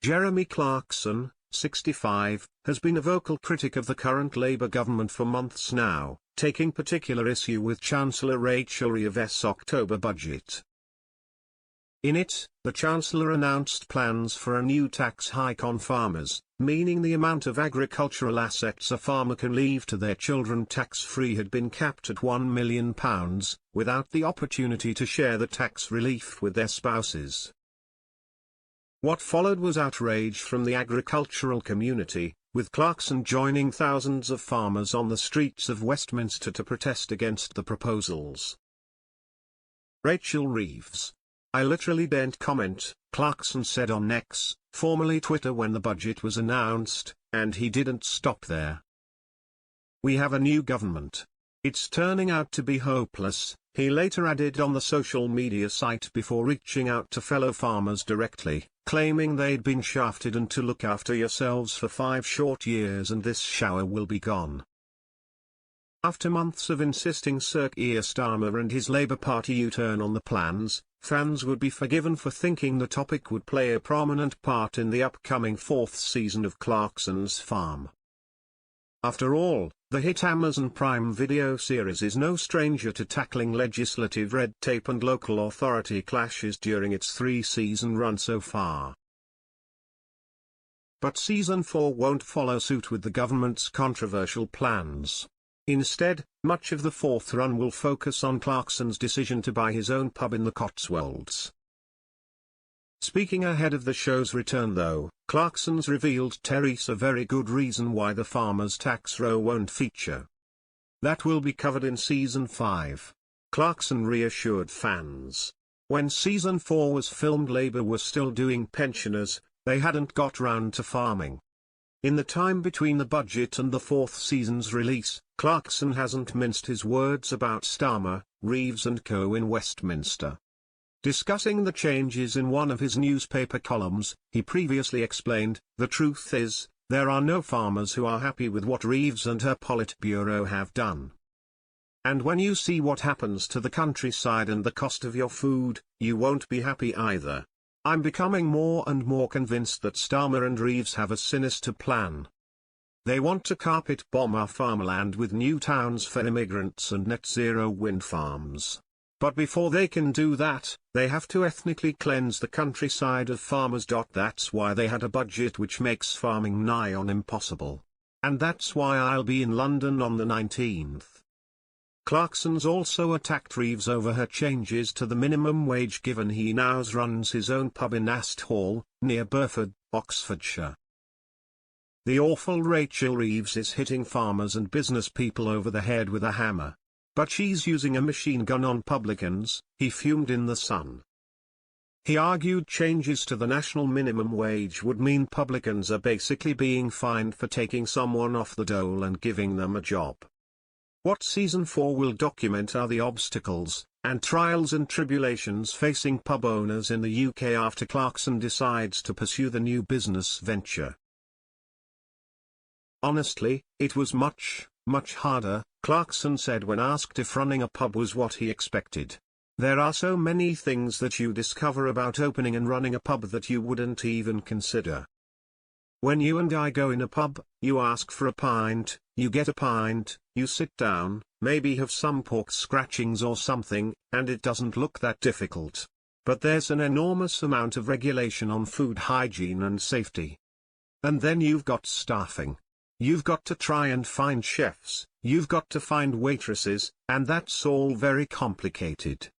Jeremy Clarkson, 65, has been a vocal critic of the current Labour government for months now, taking particular issue with Chancellor Rachel Reeves's October budget. In it, the Chancellor announced plans for a new tax hike on farmers, meaning the amount of agricultural assets a farmer can leave to their children tax-free had been capped at £1 million, without the opportunity to share the tax relief with their spouses. What followed was outrage from the agricultural community, with Clarkson joining thousands of farmers on the streets of Westminster to protest against the proposals. Rachel Reeves: "I literally daren't comment," Clarkson said on X, formerly Twitter, when the budget was announced, and he didn't stop there. "We have a new government. It's turning out to be hopeless," he later added on the social media site before reaching out to fellow farmers directly, claiming they'd been shafted and to look after yourselves for 5 short years and this shower will be gone. After months of insisting Sir Keir Starmer and his Labour Party U-turn on the plans, fans would be forgiven for thinking the topic would play a prominent part in the upcoming 4th season of Clarkson's Farm. After all, the hit Amazon Prime Video series is no stranger to tackling legislative red tape and local authority clashes during its 3-season run so far. But Season 4 won't follow suit with the government's controversial plans. Instead, much of the 4th run will focus on Clarkson's decision to buy his own pub in the Cotswolds. Speaking ahead of the show's return though, Clarkson's revealed there's a very good reason why the farmers' tax row won't feature. That will be covered in Season 5. Clarkson reassured fans. When Season 4 was filmed, Labour was still doing pensioners, they hadn't got round to farming. In the time between the budget and the 4th season's release, Clarkson hasn't minced his words about Starmer, Reeves and co in Westminster. Discussing the changes in one of his newspaper columns, he previously explained, "The truth is, there are no farmers who are happy with what Reeves and her Politburo have done. And when you see what happens to the countryside and the cost of your food, you won't be happy either. I'm becoming more and more convinced that Starmer and Reeves have a sinister plan. They want to carpet bomb our farmland with new towns for immigrants and net zero wind farms. But before they can do that, they have to ethnically cleanse the countryside of farmers. That's why they had a budget which makes farming nigh on impossible. And that's why I'll be in London on the 19th. Clarkson's also attacked Reeves over her changes to the minimum wage, given he now runs his own pub in Ast Hall, near Burford, Oxfordshire. The awful Rachel Reeves is hitting farmers and business people over the head with a hammer. But she's using a machine gun on publicans, he fumed in The Sun. He argued changes to the national minimum wage would mean publicans are basically being fined for taking someone off the dole and giving them a job. What Season 4 will document are the obstacles, and trials and tribulations facing pub owners in the UK after Clarkson decides to pursue the new business venture. Honestly, it was much harder, Clarkson said when asked if running a pub was what he expected. There are so many things that you discover about opening and running a pub that you wouldn't even consider. When you and I go in a pub, you ask for a pint, you get a pint, you sit down, maybe have some pork scratchings or something, and it doesn't look that difficult. But there's an enormous amount of regulation on food hygiene and safety. And then you've got staffing. You've got to try and find chefs, you've got to find waitresses, and that's all very complicated.